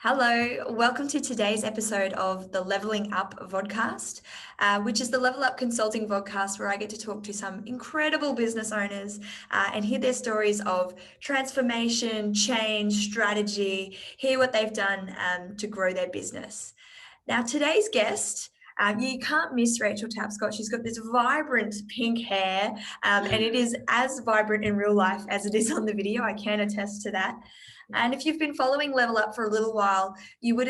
Hello, welcome to today's episode of the LVLing Up vodcast, which is the Level Up Consulting vodcast where I get to talk to some incredible business owners and hear their stories of transformation, change, strategy, hear what they've done to grow their business. Now, today's guest, you can't miss Rachel Tapscott. She's got this vibrant pink hair, and it is as vibrant in real life as it is on the video. I can attest to that. And if you've been following Level Up for a little while, you would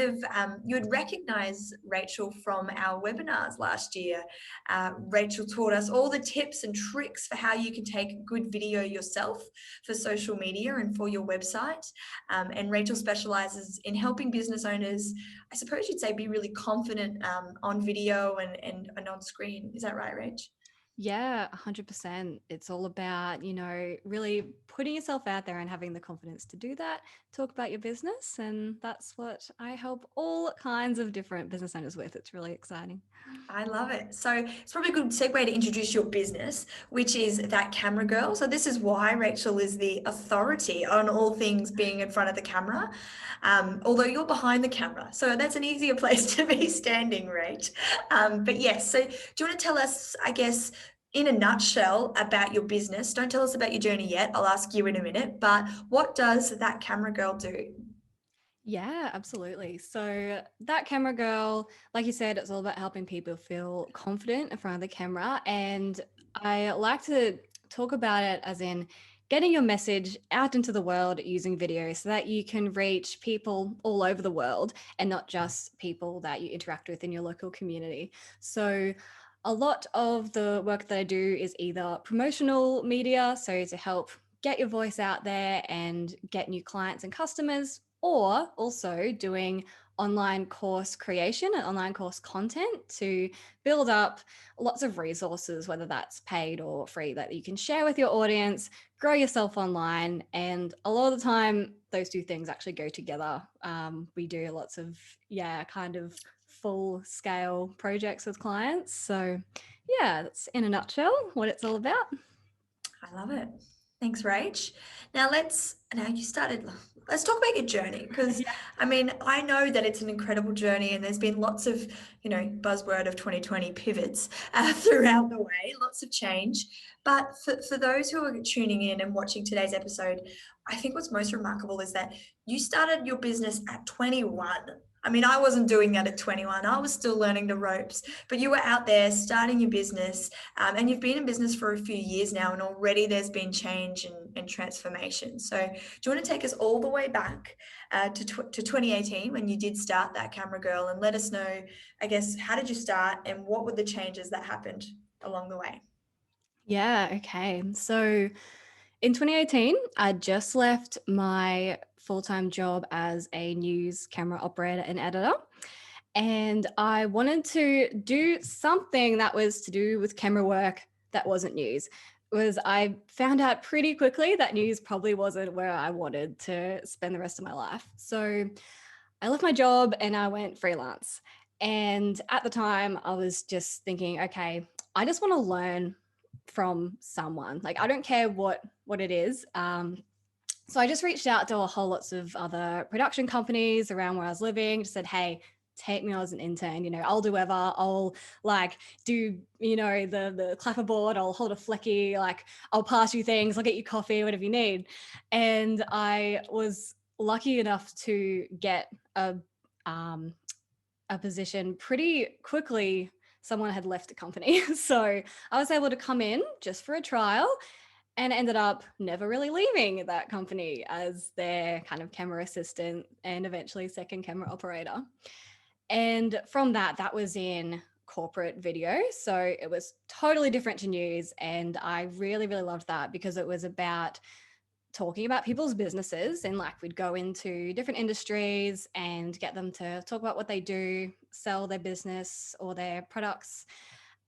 recognize Rachel from our webinars last year. Rachel taught us all the tips and tricks for how you can take good video yourself for social media and for your website. And Rachel specializes in helping business owners, I suppose you'd say, be really confident on video and on screen. Is that right, Rach? Yeah, 100%. It's all about, really putting yourself out there and having the confidence to do that, talk about your business. And that's what I help all kinds of different business owners with. It's really exciting. I love it. So it's probably a good segue to introduce your business, which is That Camera Girl. So this is why Rachel is the authority on all things being in front of the camera, although you're behind the camera. So that's an easier place to be standing, Rach. But yes, so do you want to tell us, I guess, in a nutshell about your business? Don't tell us about your journey yet. I'll ask you in a minute. But what does That Camera Girl do? Yeah, absolutely. So, that camera girl, like you said, it's all about helping people feel confident in front of the camera. And I like to talk about it as in getting your message out into the world using video so that you can reach people all over the world and not just people that you interact with in your local community. So, a lot of the work that I do is either promotional media, so to help get your voice out there and get new clients and customers, or also doing online course creation and online course content to build up lots of resources, whether that's paid or free, that you can share with your audience, grow yourself online. And a lot of the time, those two things actually go together. We do lots of, kind of full scale projects with clients. So, yeah, that's in a nutshell what it's all about. I love it. Thanks, Rach. Let's talk about your journey because I mean, I know that it's an incredible journey and there's been lots of, buzzword of 2020 pivots throughout the way, lots of change. But for those who are tuning in and watching today's episode, I think what's most remarkable is that you started your business at 21. I mean, I wasn't doing that at 21. I was still learning the ropes, but you were out there starting your business, and you've been in business for a few years now, and already there's been change and transformation. So do you want to take us all the way back to 2018 when you did start That Camera Girl, and let us know, I guess, how did you start and what were the changes that happened along the way? Yeah, okay. So in 2018, I just left my full-time job as a news camera operator and editor. And I wanted to do something that was to do with camera work that wasn't news. I found out pretty quickly that news probably wasn't where I wanted to spend the rest of my life. So I left my job and I went freelance. And at the time, I was just thinking, okay, I just want to learn from someone. Like, I don't care what it is. So I just reached out to a whole lots of other production companies around where I was living, just said, hey, take me on as an intern, I'll do whatever. I'll like do, the clapperboard, I'll hold a flecky, like I'll pass you things, I'll get you coffee, whatever you need. And I was lucky enough to get um, a position pretty quickly. Someone had left the company. So I was able to come in just for a trial and ended up never really leaving that company as their kind of camera assistant and eventually second camera operator. And from that was in corporate video. So it was totally different to news. And I really, really loved that because it was about talking about people's businesses, and like we'd go into different industries and get them to talk about what they do, sell their business or their products.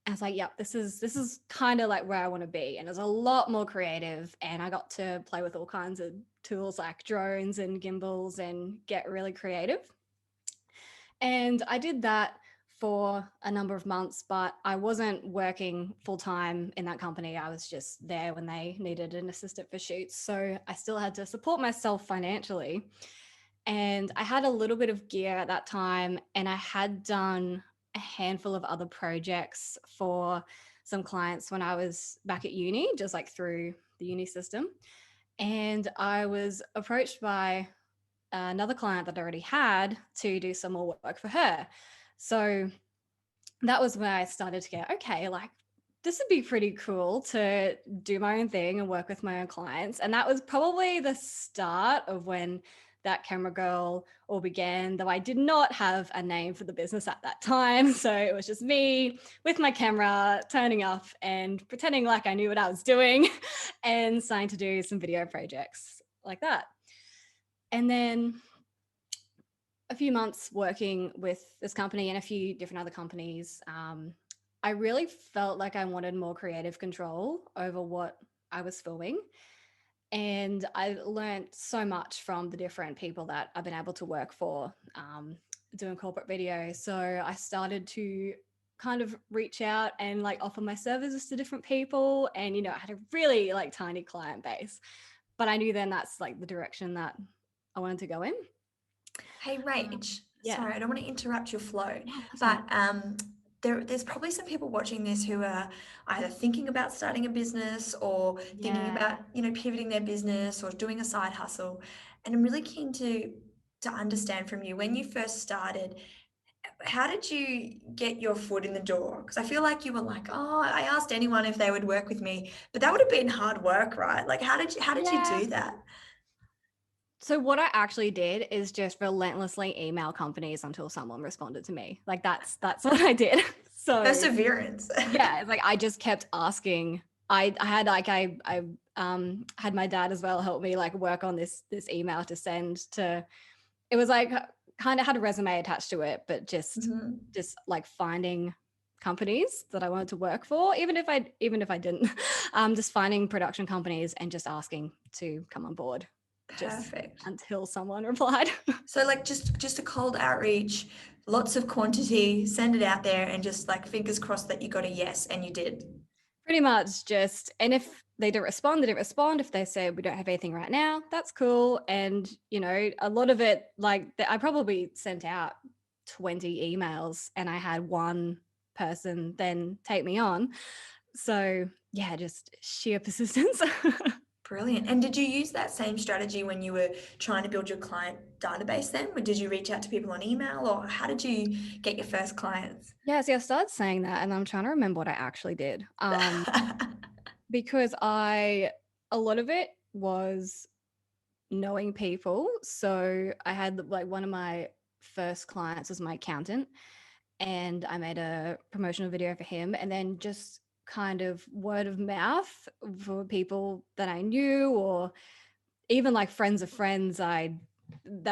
And it's like, yep, this is kind of like where I want to be. And it was a lot more creative. And I got to play with all kinds of tools like drones and gimbals and get really creative. And I did that for a number of months, but I wasn't working full time in that company. I was just there when they needed an assistant for shoots. So I still had to support myself financially. And I had a little bit of gear at that time, and I had done a handful of other projects for some clients when I was back at uni, just like through the uni system. And I was approached by another client that I already had to do some more work for her. So that was where I started to go, okay, like this would be pretty cool to do my own thing and work with my own clients. And that was probably the start of when That Camera Girl all began, though I did not have a name for the business at that time. So it was just me with my camera turning up and pretending like I knew what I was doing and starting to do some video projects like that. And then a few months working with this company and a few different other companies, I really felt like I wanted more creative control over what I was filming. And I learned so much from the different people that I've been able to work for, doing corporate video. So I started to kind of reach out and like offer my services to different people. And, I had a really like tiny client base, but I knew then that's like the direction that I wanted to go in. Hey, Rach, Yeah. sorry, I don't want to interrupt your flow, Yeah, that's fine. but there's probably some people watching this who are either thinking about starting a business or thinking Yeah. about, pivoting their business or doing a side hustle. And I'm really keen to understand from you, when you first started, how did you get your foot in the door? Because I feel like you were like, oh, I asked anyone if they would work with me, but that would have been hard work, right? Like, how did you Yeah. do that? So what I actually did is just relentlessly email companies until someone responded to me. Like that's what I did. So Perseverance. yeah, it's like I just kept asking. I had like I had my dad as well help me like work on this email to send to. It was like kind of had a resume attached to it, but just Mhm. just like finding companies that I wanted to work for, even if I didn't, just finding production companies and just asking to come on board, just Perfect. until someone replied. So like just a cold outreach, lots of quantity, send it out there and just like fingers crossed that you got a yes, and you did. Pretty much just, and if they don't respond, they don't respond. If they say we don't have anything right now, that's cool. And a lot of it, like I probably sent out 20 emails and I had one person then take me on. So yeah, just sheer persistence. Brilliant. And did you use that same strategy when you were trying to build your client database then? Or did you reach out to people on email, or how did you get your first clients? Yeah, see, I started saying that and I'm trying to remember what I actually did. Because a lot of it was knowing people. So I had like one of my first clients was my accountant, and I made a promotional video for him, and then just kind of word of mouth for people that I knew, or even like friends of friends, that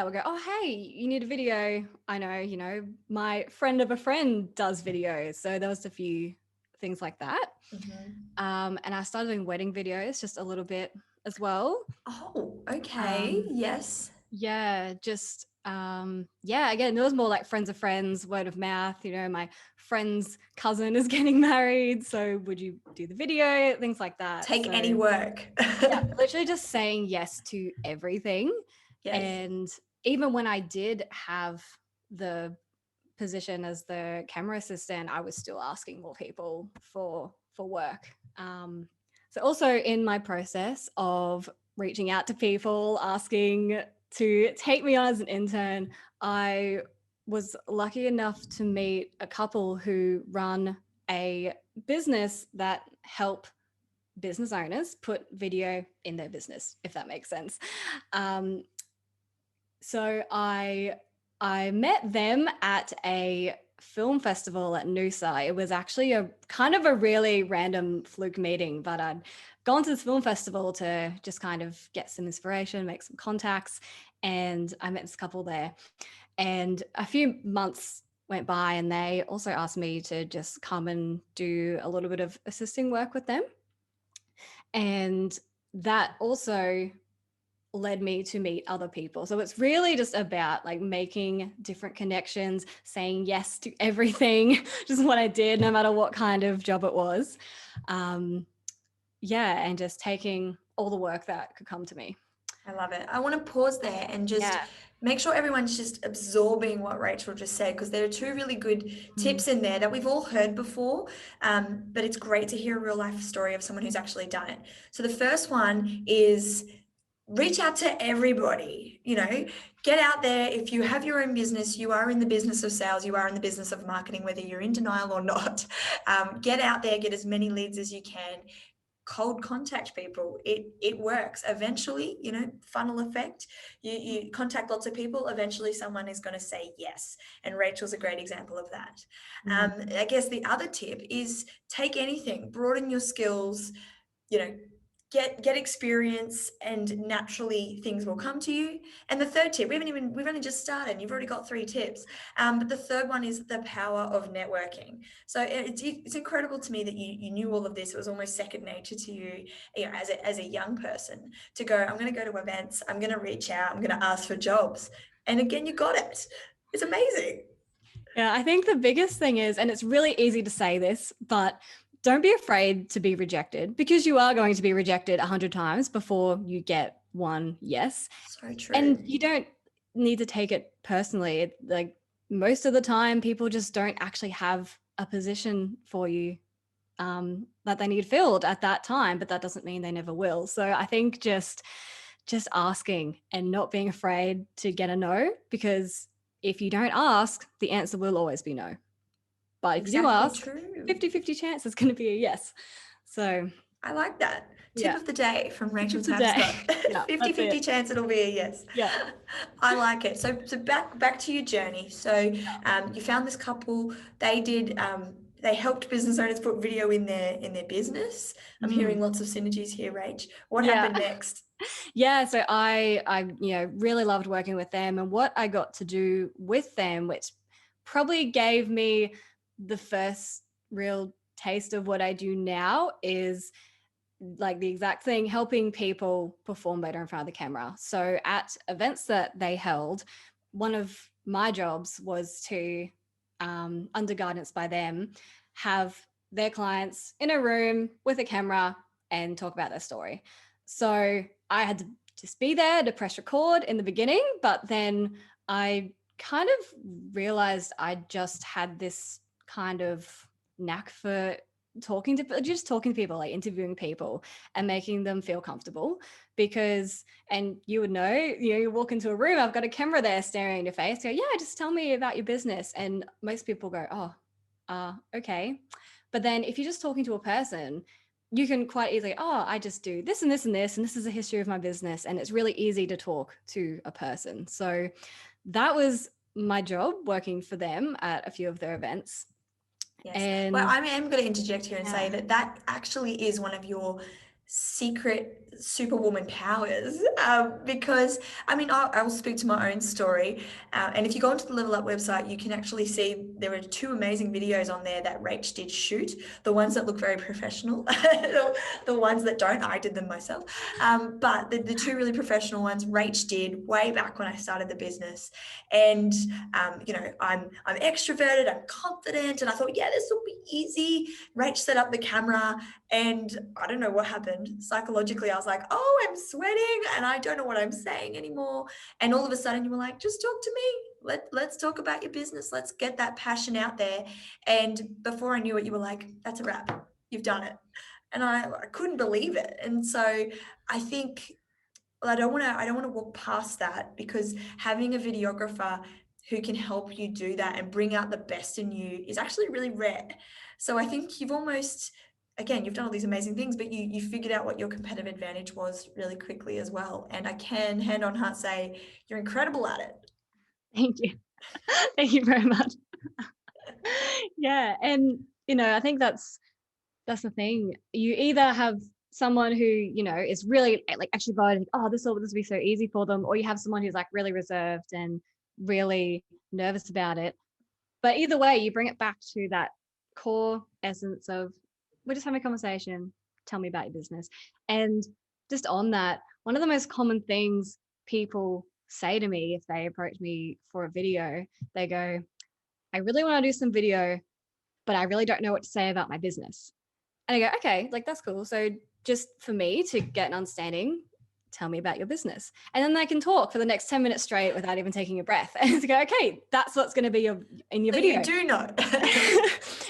would go, oh hey, you need a video. I know, my friend of a friend does videos. So there was a few things like that. Mhm. And I started doing wedding videos just a little bit as well. Oh, okay. Um, Yes. yeah, just yeah, again, there was more like friends of friends, word of mouth, my friend's cousin is getting married, so would you do the video, things like that. Take any So work. yeah, literally just saying yes to everything. Yes. And even when I did have the position as the camera assistant, I was still asking more people for work. So also in my process of reaching out to people, asking to take me on as an intern, I was lucky enough to meet a couple who run a business that help business owners put video in their business, if that makes sense. Um, so I met them at a film festival at Noosa. It was actually a kind of a really random fluke meeting, but I'd gone to this film festival to just kind of get some inspiration, make some contacts, and I met this couple there. And a few months went by and they also asked me to just come and do a little bit of assisting work with them. And that also led me to meet other people. So it's really just about like making different connections, saying yes to everything, just what I did, no matter what kind of job it was. Yeah, and just taking all the work that could come to me. I love it. I want to pause there and just Yeah. make sure everyone's just absorbing what Rachel just said, because there are two really good Mm, tips in there that we've all heard before, but it's great to hear a real life story of someone who's actually done it. So the first one is reach out to everybody, get out there. If you have your own business, you are in the business of sales, you are in the business of marketing, whether you're in denial or not. Get out there, get as many leads as you can, cold contact people. It works eventually, funnel effect. You contact lots of people, eventually someone is going to say yes, and Rachel's a great example of that. mm, I guess the other tip is take anything, broaden your skills, you know get experience, and naturally things will come to you. And the third tip, we've only just started and you've already got 3 tips, but the third one is the power of networking. So it's incredible to me that you knew all of this. It was almost second nature to you, as a young person, to go, I'm going to go to events, I'm going to reach out, I'm going to ask for jobs, and again you got it. It's amazing. Yeah, I think the biggest thing is, and it's really easy to say this, but don't be afraid to be rejected, because you are going to be rejected 100 times before you get one yes. So And true. you don't need to take it personally. Like, most of the time, people just don't actually have a position for you that they need filled at that time, but that doesn't mean they never will. So I think just asking and not being afraid to get a no, because if you don't ask, the answer will always be no. But if you do Exactly ask, true. 50-50 chance it's going to be a yes. So I like that. Tip yeah, of the day from tip Rachel of the day. Tapscott. Yeah, that's 50-50 it. chance it'll be a yes. Yeah. I like it. So back to your journey. So you found this couple. They helped business owners put video in their business. I'm hearing Mm. lots of synergies here, Rach. What Yeah. happened next? Yeah, so I really loved working with them, and what I got to do with them, which probably gave me the first real taste of what I do now, is like the exact thing, helping people perform better in front of the camera. So at events that they held, one of my jobs was to, under guidance by them, have their clients in a room with a camera and talk about their story. So I had to just be there to press record in the beginning, but then I kind of realized I just had this kind of knack for talking to people, like interviewing people and making them feel comfortable. Because, and you would know, you walk into a room, I've got a camera there staring in your face, go, yeah, just tell me about your business, and most people go, oh, okay. But then if you're just talking to a person, you can quite easily, oh, I just do this and this and this, and this is a history of my business, and it's really easy to talk to a person. So that was my job, working for them at a few of their events. Yes. Well, And I am going to interject here and say yeah. that actually is one of your secret superwoman powers, because I will speak to my own story, and if you go onto the Level Up website, you can actually see there are 2 amazing videos on there that Rach did shoot. The ones that look very professional, the ones that don't, I did them myself, but the 2 really professional ones Rach did way back when I started the business. And I'm extroverted, I'm confident, and I thought, yeah, this will be easy. Rach set up the camera, and I don't know what happened. Psychologically, I was like, oh, I'm sweating and I don't know what I'm saying anymore. And all of a sudden you were like, just talk to me. Let's talk about your business. Let's get that passion out there. And before I knew it, you were like, that's a wrap. You've done it. And I couldn't believe it. And so I think, well, I don't want to walk past that, because having a videographer who can help you do that and bring out the best in you is actually really rare. So I think you've done all these amazing things, but you figured out what your competitive advantage was really quickly as well. And I can, hand on heart, say you're incredible at it. Thank you. Thank you very much. Yeah. And, I think that's the thing. You either have someone who, is really like extroverted, oh, this will be so easy for them, or you have someone who's like really reserved and really nervous about it. But either way, you bring it back to that core essence of, we're just having a conversation, tell me about your business. And just on that, one of the most common things people say to me if they approach me for a video, they go, I really want to do some video, but I really don't know what to say about my business. And I go, okay, like that's cool. So just for me to get an understanding, tell me about your business. And then they can talk for the next 10 minutes straight without even taking a breath. And it's go, okay, that's what's going to be in your So video. you do know.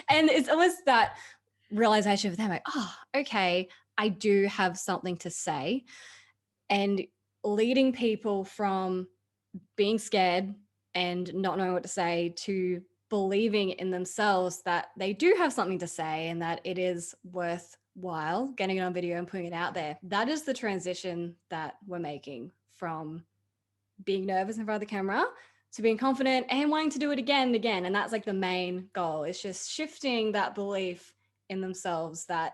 And it's almost that realization for them, like, oh, okay, I do have something to say. And leading people from being scared and not knowing what to say to believing in themselves that they do have something to say and that it is worthwhile getting it on video and putting it out there. That is the transition that we're making from being nervous in front of the camera to being confident and wanting to do it again and again. And that's like the main goal. It's just shifting that belief in themselves that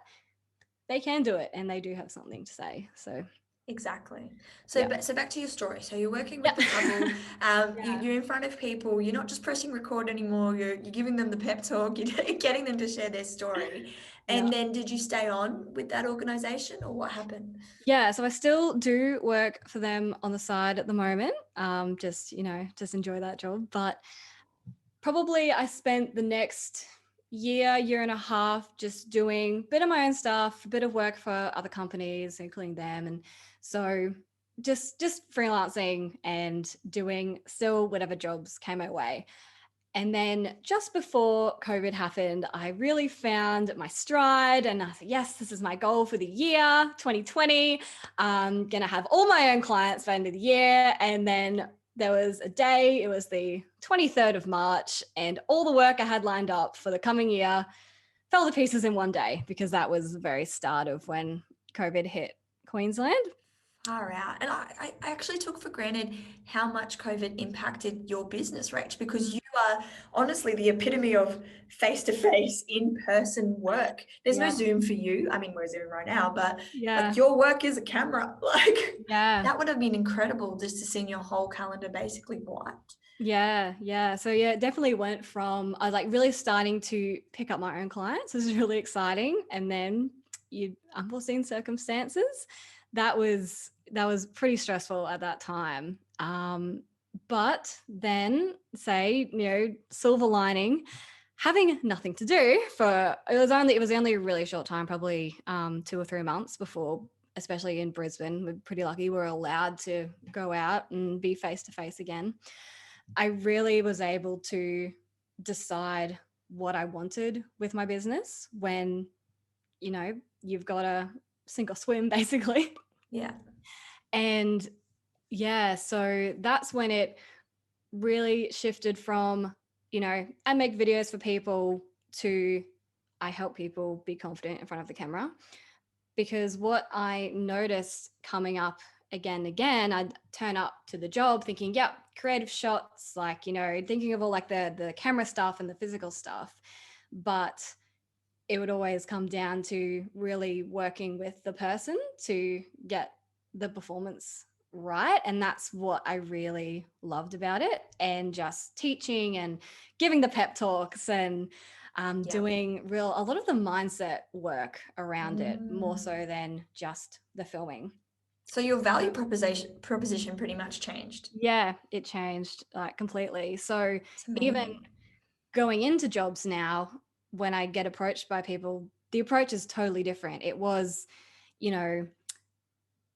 they can do it and they do have something to say. So Exactly. So, yeah. so back to your story. So you're working Yeah. with the couple. Yeah. You're in front of people. You're not just pressing record anymore. You're giving them the pep talk. You're getting them to share their story. Yeah. And then, did you stay on with that organization, or what happened? Yeah, so I still do work for them on the side at the moment. Just, just enjoy that job. But probably I spent the next year and a half just doing a bit of my own stuff, a bit of work for other companies, including them. And so just freelancing and doing still whatever jobs came my way. And then just before COVID happened, I really found my stride and I said, yes, this is my goal for the year 2020. I'm going to have all my own clients by the end of the year. And then there was a day, it was the 23rd of March, and all the work I had lined up for the coming year fell to pieces in one day because that was the very start of when COVID hit Queensland. Far out. And I actually took for granted how much COVID impacted your business, Rach, because you are honestly the epitome of face-to-face, in-person work. There's no Yeah. Zoom for you. I mean, we're Zoom right now, but Yeah. like your work is a camera. Like Yeah. that would have been incredible just to see your whole calendar basically wiped. Yeah. So yeah, it definitely went from I was like really starting to pick up my own clients. This is really exciting. And then unforeseen circumstances. That was pretty stressful at that time. But then say, silver lining, having nothing to do for it was only a really short time, probably 2 or 3 months before, especially in Brisbane. We're pretty lucky we're allowed to go out and be face to face again. I really was able to decide what I wanted with my business when, you've got to sink or swim basically. Yeah. And yeah, so that's when it really shifted from, I make videos for people to I help people be confident in front of the camera. Because what I noticed coming up again and again, I'd turn up to the job thinking, yep, creative shots, like, thinking of all like the camera stuff and the physical stuff. But it would always come down to really working with the person to get the performance right. And that's what I really loved about it. And just teaching and giving the pep talks and Yeah. doing a lot of the mindset work around it, more Mm. so than just the filming. So your value proposition pretty much changed. Yeah, it changed like completely. So It's even amazing. going into jobs now, when I get approached by people, the approach is totally different. It was, you know,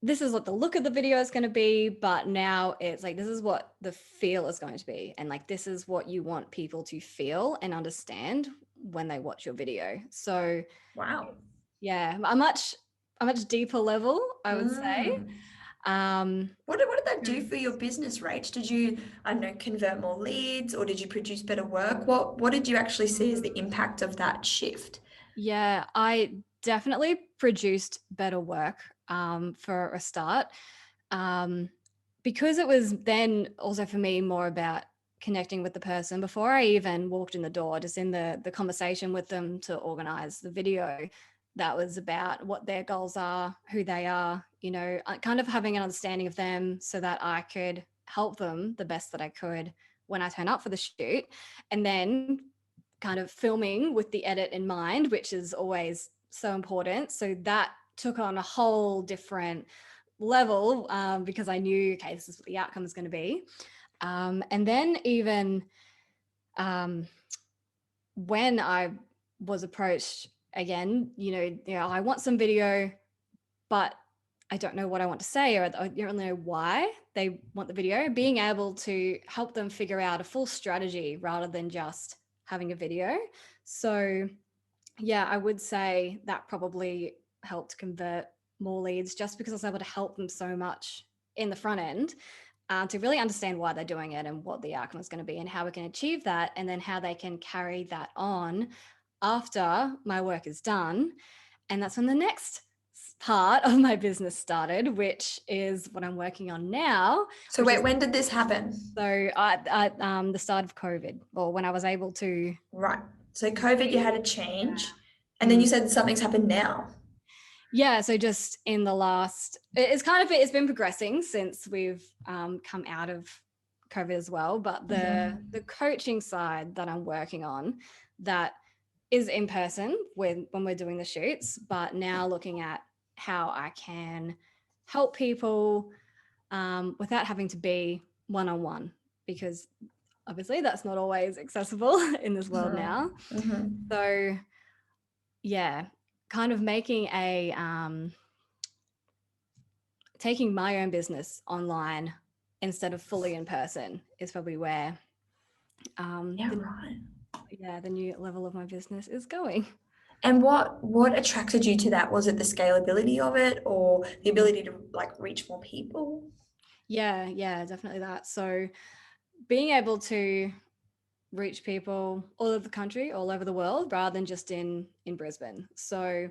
this is what the look of the video is going to be, but now it's like, this is what the feel is going to be. And like, this is what you want people to feel and understand when they watch your video. So Wow. yeah, a much deeper level, I would say. Mm. Um, What did that do for your business, Rach? Did you, I don't know, convert more leads, or did you produce better work? What did you actually see as the impact of that shift? Yeah, I definitely produced better work for a start, um, because it was then also for me more about connecting with the person before I even walked in the door, just in the conversation with them to organize the video. That was about what their goals are, who they are, kind of having an understanding of them so that I could help them the best that I could when I turn up for the shoot. And then kind of filming with the edit in mind, which is always so important. So that took on a whole different level, because I knew, okay, this is what the outcome is going to be. And then even when I was approached again, I want some video, but I don't know what I want to say, or I don't know why they want the video, being able to help them figure out a full strategy rather than just having a video. So yeah, I would say that probably helped convert more leads, just because I was able to help them so much in the front end, to really understand why they're doing it and what the outcome is going to be and how we can achieve that, and then how they can carry that on after my work is done. And that's when the next part of my business started, which is what I'm working on now. So wait, when did this happen? So at the start of COVID, or when I was able to. Right. So COVID, you had a change, and then Mm. you said something's happened now. Yeah, so just in the last, it's been progressing since we've come out of COVID as well. But the coaching side that I'm working on, that is in person when we're doing the shoots, but now looking at how I can help people without having to be one-on-one, because obviously that's not always accessible in this world now. So yeah, kind of making taking my own business online instead of fully in person is probably where the new level of my business is going. And what attracted you to that? Was it the scalability of it, or the ability to like reach more people? Yeah, definitely that. So being able to reach people all over the country, all over the world, rather than just in Brisbane. So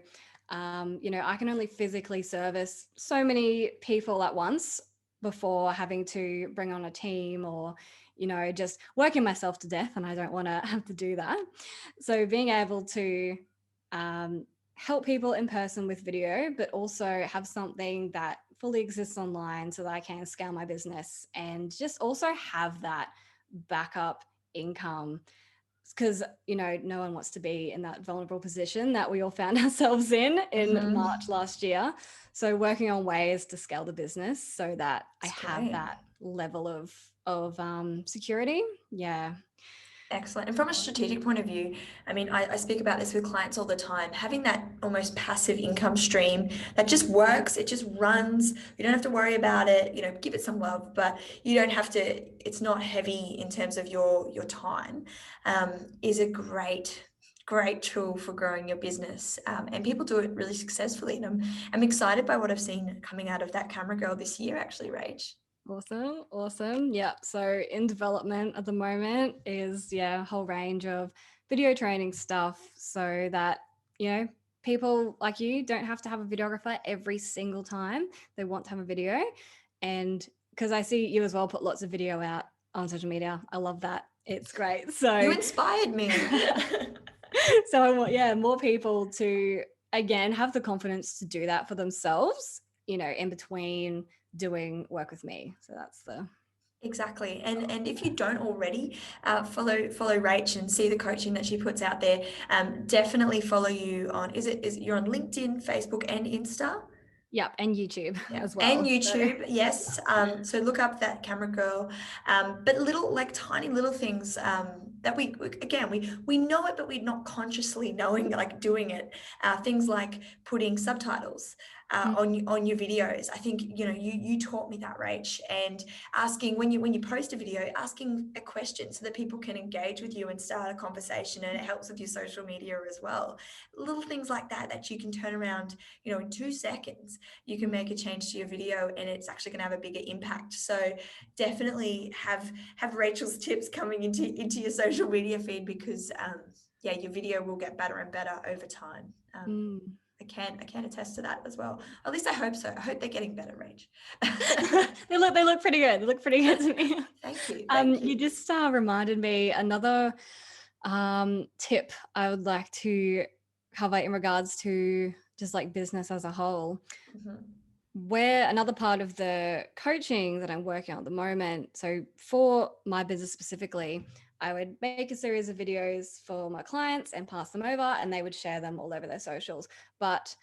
I can only physically service so many people at once before having to bring on a team, or just working myself to death, and I don't want to have to do that. So being able to help people in person with video, but also have something that fully exists online so that I can scale my business and just also have that backup income, because no one wants to be in that vulnerable position that we all found ourselves in March last year. So working on ways to scale the business so that I have that level of security. Yeah. Excellent. And from a strategic point of view, I mean, I speak about this with clients all the time, having that almost passive income stream that just works, it just runs, you don't have to worry about it, give it some love, but you don't have to, it's not heavy in terms of your time, is a great tool for growing your business. And people do it really successfully. And I'm excited by what I've seen coming out of That Camera Girl this year, actually, Rach. Awesome. Yeah. So in development at the moment is a whole range of video training stuff, so that, people like you don't have to have a videographer every single time they want to have a video. And because I see you as well put lots of video out on social media. I love that. It's great. So you inspired me. So I want, more people to, again, have the confidence to do that for themselves, in between doing work with me. So that's the... Exactly. And if you don't already, follow Rach and see the coaching that she puts out there. Definitely follow you on, you're on LinkedIn, Facebook and Insta? Yep, and YouTube as well. And YouTube, yes. So look up That Camera Girl. But tiny little things that we know it, but we're not consciously knowing, like doing it. Things like putting subtitles on your videos. I think you taught me that, Rach, and asking when you post a video, asking a question so that people can engage with you and start a conversation, and it helps with your social media as well. Little things like that you can turn around, in 2 seconds. You can make a change to your video, and it's actually going to have a bigger impact. So definitely have Rachel's tips coming into your social media feed, because your video will get better and better over time. I can attest to that as well. At least I hope so. I hope they're getting better, Rach. They look pretty good. They look pretty good to me. Thank you. You just reminded me another tip I would like to cover in regards to just like business as a whole. Where another part of the coaching that I'm working on at the moment, so for my business specifically, I would make a series of videos for my clients and pass them over, and they would share them all over their socials. But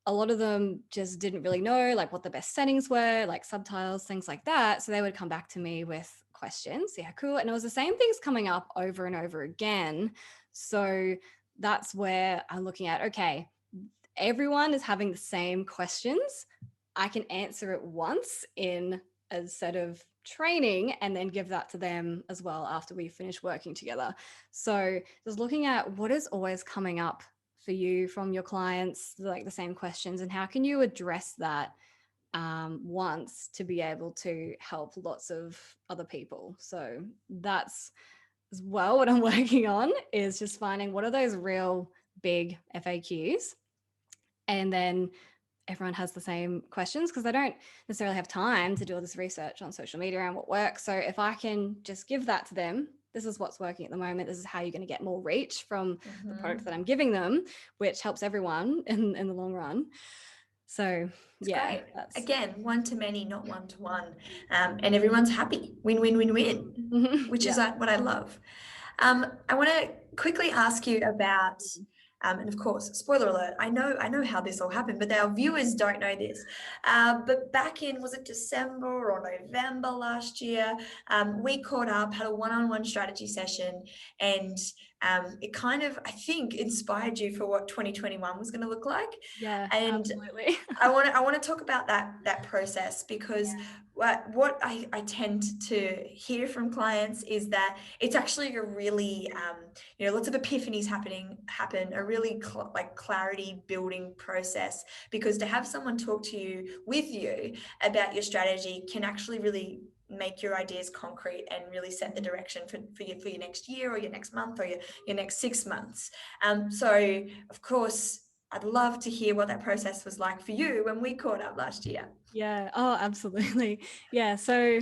a lot of them just didn't really know like what the best settings were, like subtitles, things like that. So they would come back to me with questions. Yeah, cool. And it was the same things coming up over and over again. So that's where I'm looking at, okay, everyone is having the same questions. I can answer it once in a set of training and then give that to them as well after we finish working together. So just looking at what is always coming up for you from your clients, like the same questions, and how can you address that once to be able to help lots of other people. So that's as well what I'm working on, is just finding what are those real big FAQs, and then everyone has the same questions because they don't necessarily have time to do all this research on social media and what works. So if I can just give that to them, this is what's working at the moment, this is how you're going to get more reach from the product that I'm giving them, which helps everyone in the long run. So It's yeah, great. that's Again, one to many, not one to one. And everyone's happy. Win, win, win, win, which is yeah. what I love. I want to quickly ask you about, and of course, spoiler alert, I know how this all happened, but our viewers don't know this. But back in, was it December or November last year, we caught up, had a one-on-one strategy session, and it kind of, I think, inspired you for what 2021 was going to look like. Yeah, And absolutely. I want to talk about that process, because what I tend to hear from clients is that it's actually a really lots of epiphanies happen, a really clarity building process, because to have someone talk to you with you about your strategy can actually really make your ideas concrete and really set the direction for your next year or your next month or your next 6 months. So of course, I'd love to hear what that process was like for you when we caught up last year. Yeah. Oh, absolutely. Yeah. So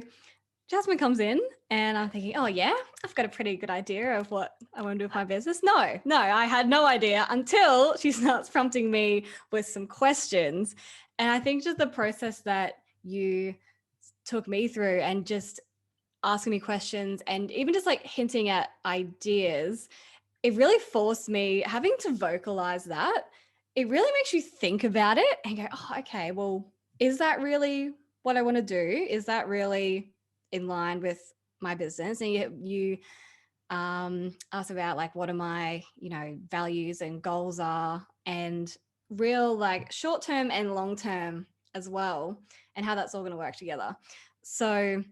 Jasmine comes in and I'm thinking, oh yeah, I've got a pretty good idea of what I want to do with my business. No, I had no idea until she starts prompting me with some questions. And I think just the process that you took me through and just asking me questions and even just like hinting at ideas, it really forced me having to vocalize that. It really makes you think about it and go, oh, okay, well, is that really what I want to do? Is that really in line with my business? And you ask about like what are my, values and goals are, and real like short term and long term as well, and how that's all going to work together. So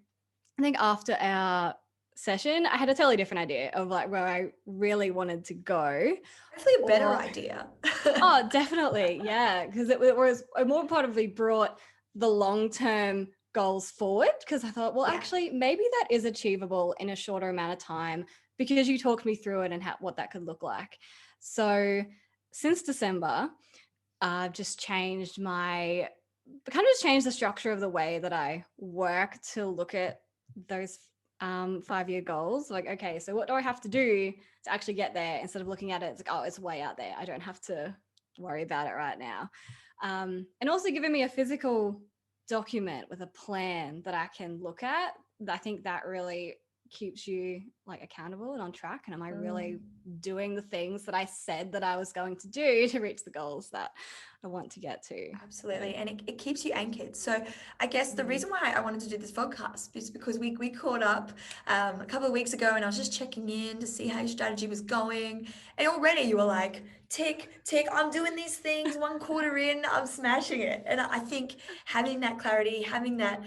I think after our session, I had a totally different idea of like where I really wanted to go. Hopefully a better Or, idea. oh, definitely. Yeah. Because it was more importantly brought the long term goals forward. Because I thought, well, Yeah. actually, maybe that is achievable in a shorter amount of time, because you talked me through it and what that could look like. So since December, I've just changed the structure of the way that I work to look at those 5-year goals. Like, okay, so what do I have to do to actually get there, instead of looking at it, it's like, oh, it's way out there, I don't have to worry about it right now. And also giving me a physical document with a plan that I can look at. I think that really keeps you like accountable and on track. And am I really doing the things that I said that I was going to do to reach the goals that I want to get to? Absolutely. And it keeps you anchored. So I guess the reason why I wanted to do this podcast is because we caught up a couple of weeks ago, and I was just checking in to see how your strategy was going. And already you were like, tick, tick, I'm doing these things, 1 quarter in, I'm smashing it. And I think having that clarity, having that,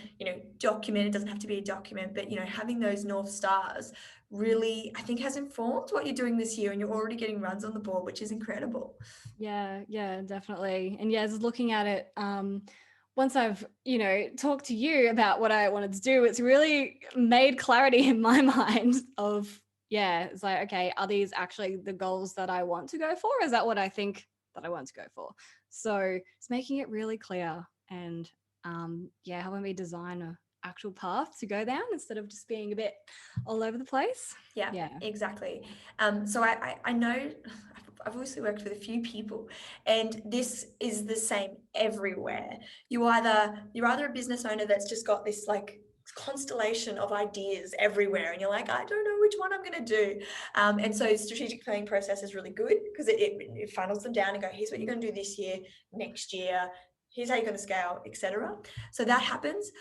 document, it doesn't have to be a document, but, having those North Stars really, I think, has informed what you're doing this year, and you're already getting runs on the board, which is incredible. Yeah, definitely. And yeah, just looking at it, once I've, talked to you about what I wanted to do, it's really made clarity in my mind of, yeah, it's like, okay, are these actually the goals that I want to go for? Is that what I think that I want to go for? So it's making it really clear, and helping me design a actual path to go down instead of just being a bit all over the place. Yeah, exactly. So I know I've obviously worked with a few people, and this is the same everywhere. You're either a business owner that's just got this like constellation of ideas everywhere, and you're like, I don't know which one I'm going to do. And so strategic planning process is really good, because it funnels them down and go, here's what you're going to do this year, next year, here's how you're going to scale, etc. So that happens.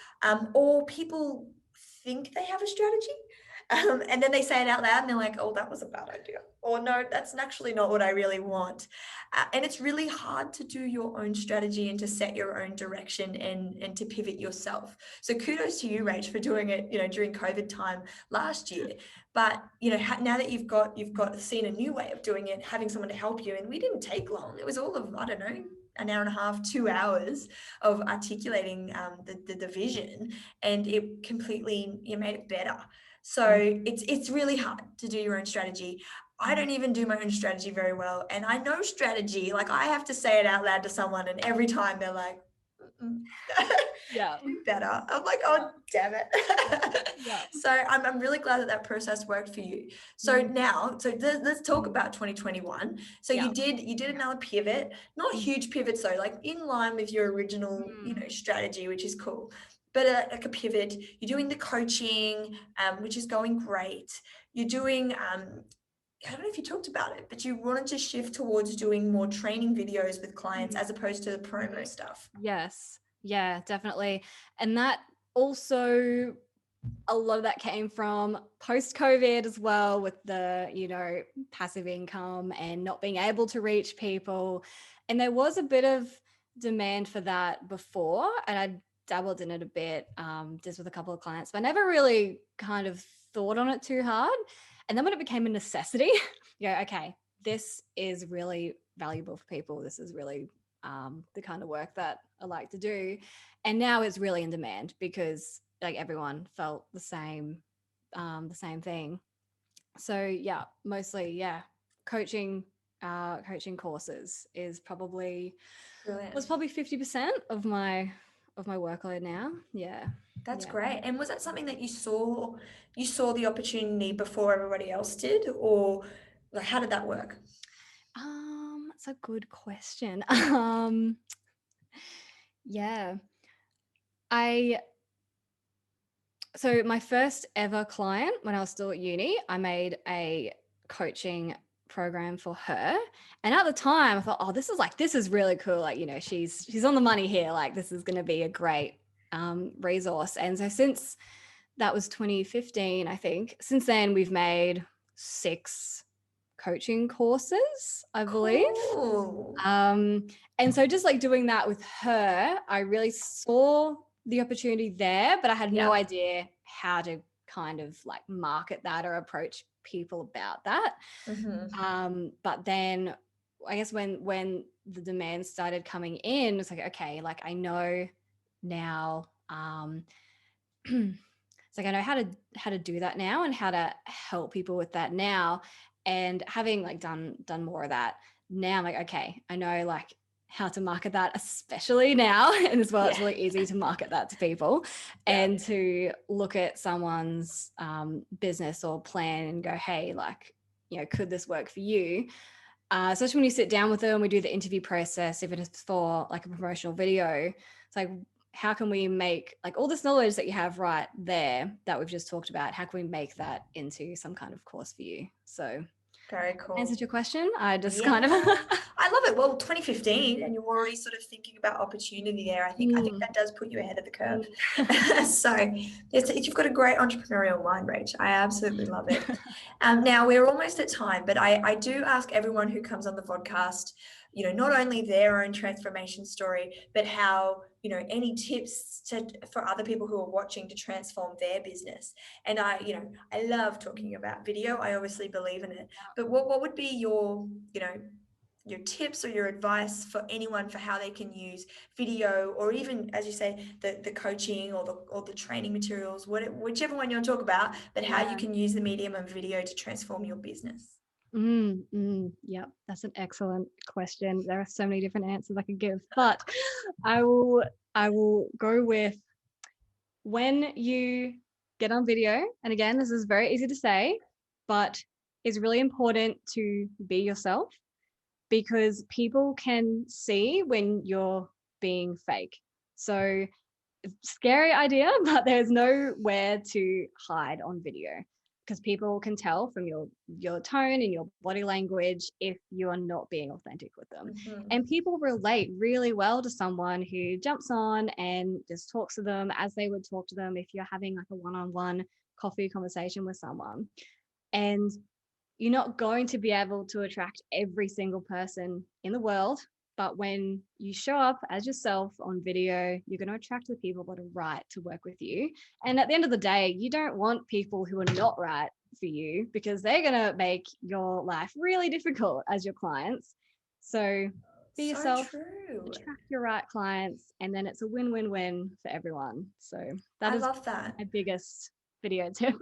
Or people think they have a strategy, And then they say it out loud and they're like, oh, that was a bad idea. Or no, that's actually not what I really want. And it's really hard to do your own strategy and to set your own direction and to pivot yourself. So kudos to you, Rach, for doing it, during COVID time last year. But, now that you've got seen a new way of doing it, having someone to help you, and we didn't take long. It was all of, I don't know, an hour and a half, 2 hours of articulating the vision, and it completely, made it better. So it's really hard to do your own strategy. I don't even do my own strategy very well. And I know strategy, like I have to say it out loud to someone, and every time they're like, Yeah. do better. I'm like, oh, damn it. Yeah. So I'm really glad that process worked for you. So now, let's talk about 2021. So Yeah. you did another pivot, not huge pivots though, like in line with your original, strategy, which is cool. But like a pivot, you're doing the coaching, which is going great. You're doing, I don't know if you talked about it, but you wanted to shift towards doing more training videos with clients as opposed to the promo stuff. Yes. Yeah, definitely. And that also, a lot of that came from post-COVID as well, with the, passive income and not being able to reach people. And there was a bit of demand for that before, and I dabbled in it a bit, just with a couple of clients, but I never really kind of thought on it too hard. And then when it became a necessity, okay, this is really valuable for people. This is really the kind of work that I like to do. And now it's really in demand because like everyone felt the same thing. So yeah, mostly, yeah, coaching courses is probably Brilliant. 50% of my workload now. Yeah. That's Yeah. great. And was that something that you saw the opportunity before everybody else did, or like how did that work? That's a good question. Yeah. I So my first ever client when I was still at uni, I made a coaching program for her. And at the time I thought, oh, this is really cool. Like, she's on the money here. Like this is going to be a great resource. And so since that was 2015, I think, since then we've made 6 coaching courses, I believe. Cool. And so just like doing that with her, I really saw the opportunity there, but I had no idea how to kind of like market that or approach people about that. But then I guess when the demand started coming in, it's like, okay, like I know now, it's like I know how to do that now and how to help people with that now. And having like done more of that now, I'm like, okay, I know like how to market that, especially now. And as well, it's really easy to market that to people and to look at someone's business or plan and go, hey, like, could this work for you? Especially when you sit down with them, we do the interview process, if it is for like a promotional video. It's like, how can we make like all this knowledge that you have right there that we've just talked about, how can we make that into some kind of course for you? So Very cool. answered your question. I just kind of I love it. Well, 2015 and you're already sort of thinking about opportunity there. I think that does put you ahead of the curve. So you've got a great entrepreneurial mind, Rach. I absolutely love it. Now we're almost at time, but I do ask everyone who comes on the podcast, not only their own transformation story, but how, any tips for other people who are watching to transform their business. And I love talking about video. I obviously believe in it. But what would be your tips or your advice for anyone for how they can use video, or even, as you say, the coaching or the training materials, whichever one you want to talk about, but how you can use the medium of video to transform your business? Yeah, that's an excellent question. There are so many different answers I could give, but I will go with, when you get on video, and again, this is very easy to say, but it's really important to be yourself, because people can see when you're being fake. So scary idea, but there's nowhere to hide on video, because people can tell from your tone and your body language if you are not being authentic with them. And people relate really well to someone who jumps on and just talks to them as they would talk to them if you're having like a one-on-one coffee conversation with someone. And you're not going to be able to attract every single person in the world. But when you show up as yourself on video, you're going to attract the people that are right to work with you. And at the end of the day, you don't want people who are not right for you, because they're going to make your life really difficult as your clients. So be So yourself, true. attract your right clients, and then it's a win-win-win for everyone. So that I is love that. my biggest video tip.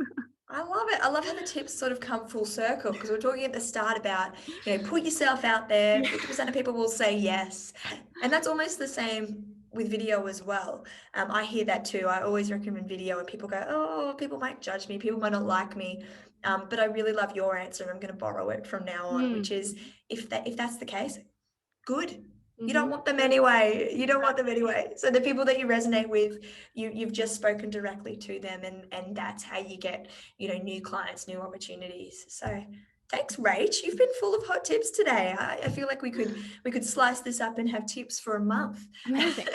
I love it. I love how the tips sort of come full circle, because we're talking at the start about, put yourself out there. 50% of people will say yes. And that's almost the same with video as well. I hear that too. I always recommend video and people go, oh, people might judge me. People might not like me. But I really love your answer, and I'm going to borrow it from now on, which is, if that's the case, good. You don't want them anyway. You don't want them anyway. So the people that you resonate with, you've just spoken directly to them, and that's how you get, new clients, new opportunities. So thanks, Rach. You've been full of hot tips today. I feel like we could slice this up and have tips for a month. Amazing.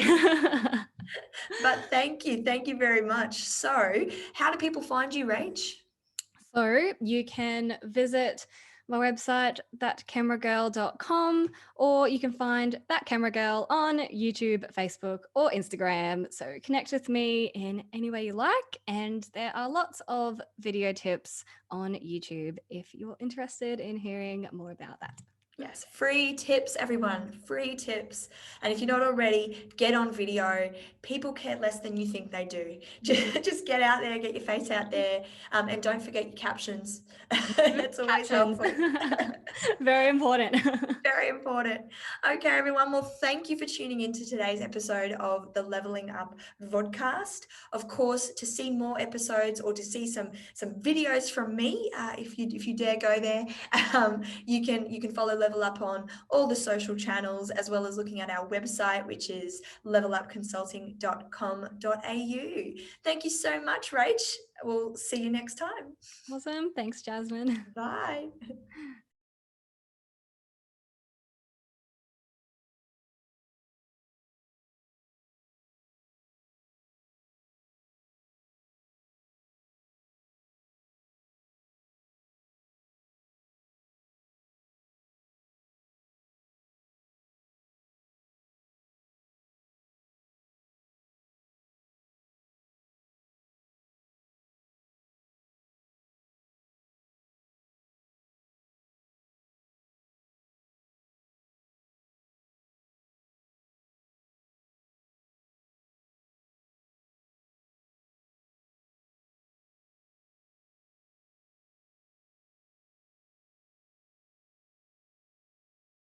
But thank you very much. So how do people find you, Rach? So you can visit my website, thatcameragirl.com, or you can find That Camera Girl on YouTube, Facebook, or Instagram. So connect with me in any way you like. And there are lots of video tips on YouTube if you're interested in hearing more about that. Yes, free tips, everyone, free tips. And if you're not already, get on video. People care less than you think they do. Just get out there, get your face out there, and don't forget your captions. It's always Captions. helpful. Very important. Very important. Okay, everyone. Well, thank you for tuning into today's episode of the LVLing Up Vodcast. Of course, to see more episodes or to see some videos from me, if you dare go there, you can follow Level Up on all the social channels, as well as looking at our website, which is levelupconsulting.com.au. Thank you so much, Rach. We'll see you next time. Awesome. Thanks, Jasmine. Bye.